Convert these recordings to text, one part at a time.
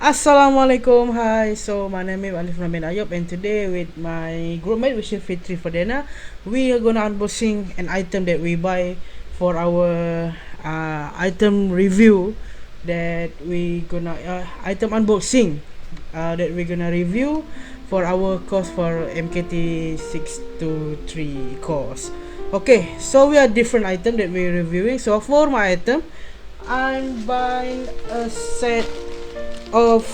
Assalamualaikum, hi. So my name is Alif Namin Ayub, and today with my groupmate, which is Fitri Fadena, we are gonna unboxing an item that we buy for our item review. That we gonna item unboxing that we're gonna review for our course for MKT623 course. Okay, so we are different item that we're reviewing. So for my item, I'm buying a set of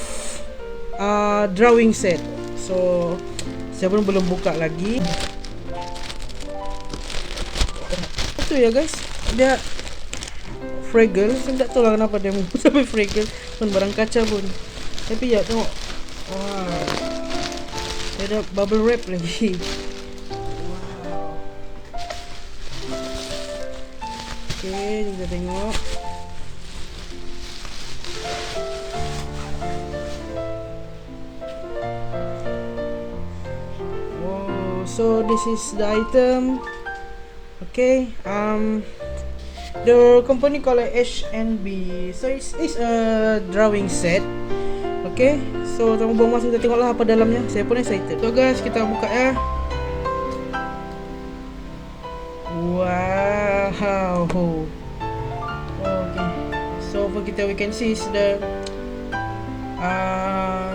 drawing set. So saya pun belum buka lagi. Itu ya guys, dia fragile. Saya tak tahu lah kenapa dia sampai fragile. Pun barang kaca pun. Tapi ya tengok. Wah. Dia ada bubble wrap lagi. Wow. Okay, kita tengok. So this is the item. Okay, the company called H&B. So it's a drawing set. Okay, so tanpa buang masa kita tengoklah apa dalamnya. Saya pun excited. So guys, kita buka ya. Wow. Okay, so for kita we can see is the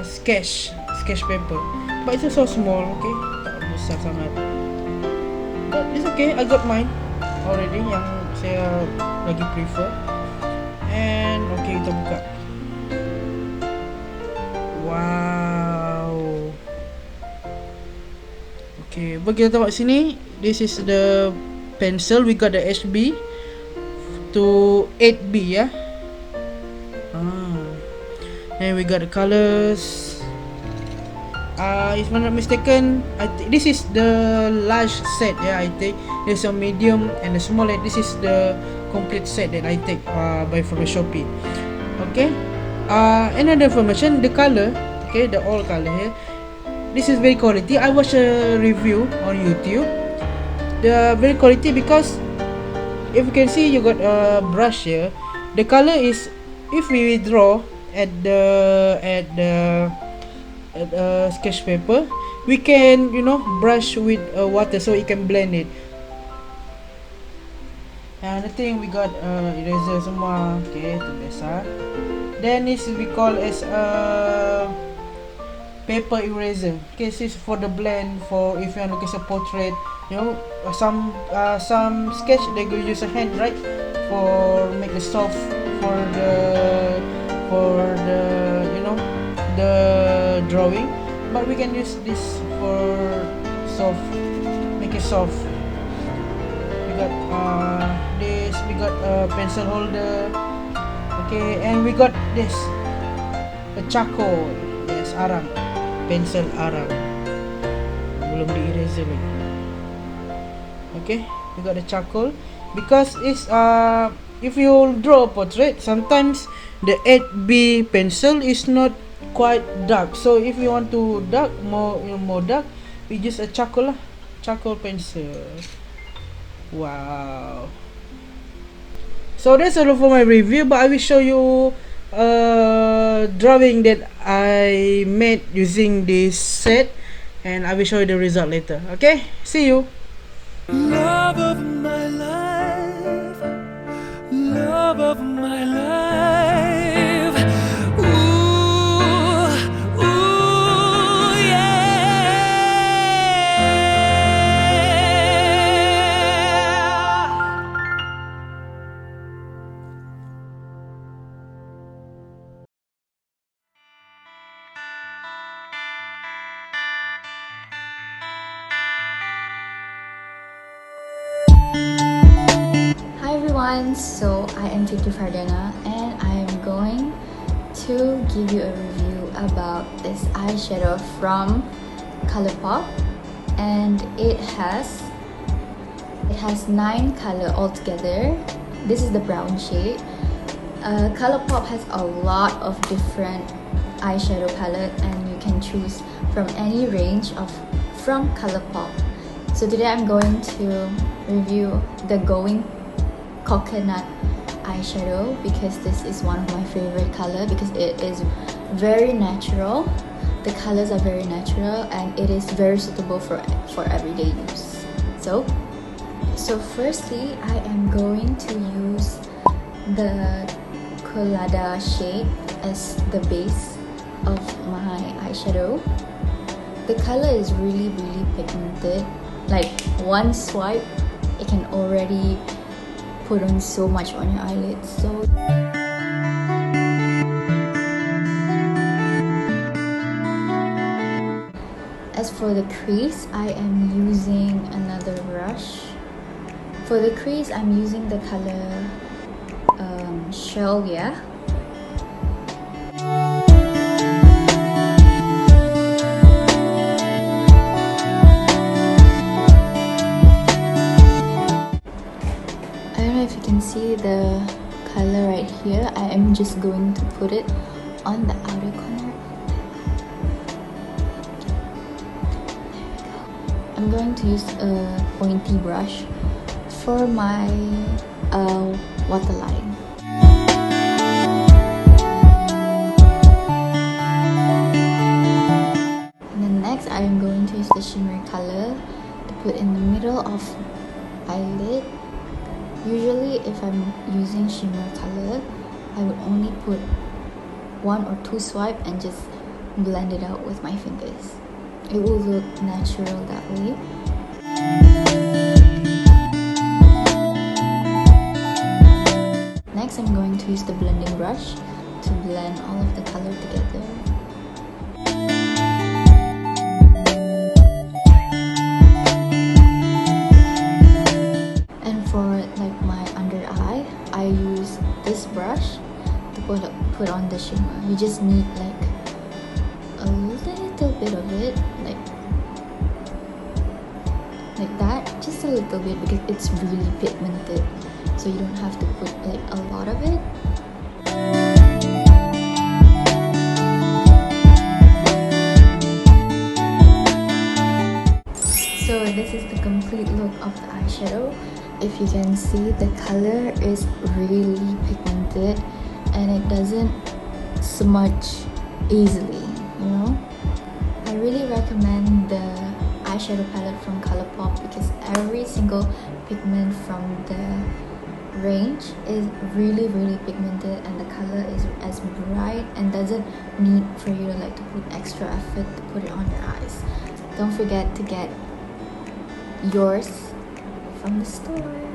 sketch paper, but it's so small. Okay, besar sangat, but it's okay. I got mine already, yang saya lagi prefer. And okay, kita buka. Wow. Okay, bagi kita tengok sini. This is the pencil. We got the HB to 8B ya. And we got the colors. If I'm not mistaken, I think this is the large set. Yeah, I think there's a medium and a small. This is the complete set that I take by from the Shopee. Okay. Another information, the color. Okay, the all color here. This is very quality. I watched a review on YouTube. The very quality because if you can see, you got a brush here. The color is, if we draw at the sketch paper, we can brush with water so it can blend it. And the thing, we got eraser semua. Okay, itu biasa. Then this we call as paper eraser. Okay, this is for the blend, for if you want to get a portrait. Some sketch they go use a hand, right, for make the soft for the the drawing, but we can use this for soft, make it soft. We got this, we got a pencil holder. Okay, and we got this, a charcoal. Yes, arang, pencil arang, belum di eraser lagi. Okay, we got the charcoal because it's if you draw a portrait, sometimes the 8B pencil is not quite dark. So if you want to dark more dark, we use a charcoal pencil. Wow. So that's all for my review, but I will show you a drawing that I made using this set, and I will show you the result later. Okay, see you. Love of my life, love of my life. Ooh, ooh, yeah. Hi everyone, so I am Fitri Fardana and I am going to give you a review about this eyeshadow from Colourpop, and it has 9 color altogether. This is the brown shade. Colourpop has a lot of different eyeshadow palette, and you can choose from any range from Colourpop. So today I'm going to review the Going Coconut eyeshadow because this is one of my favorite color because it is very natural. The colors are very natural and it is very suitable for everyday use. So firstly, I am going to use the Colada shade as the base of my eyeshadow. The color is really pigmented. Like one swipe, it can already put on so much on your eyelids. So as for the crease, I am using another brush. For the crease, I'm using the color Shell, yeah. I don't know if you can see the color right here. I am just going to put it on the outer corner. I'm going to use a pointy brush for my waterline. And then next, I am going to use the shimmer color to put in the middle of eyelid. Usually, if I'm using shimmer color, I would only put 1 or 2 swipe and just blend it out with my fingers. It will look natural that way. Next, I'm going to use the blending brush to blend all of the color together. And for like my under eye, I use this brush to put on the shimmer. You just need like a little bit of it, like that, just a little bit because it's really pigmented. So you don't have to put like a lot of it. So this is the complete look of the eyeshadow. If you can see, the color is really pigmented and it doesn't smudge easily, you know. I really recommend the eyeshadow palette from Colourpop because every single pigment from the range is really pigmented and the color is as bright and doesn't need for you to like to put extra effort to put it on your eyes. Don't forget to get yours from the store.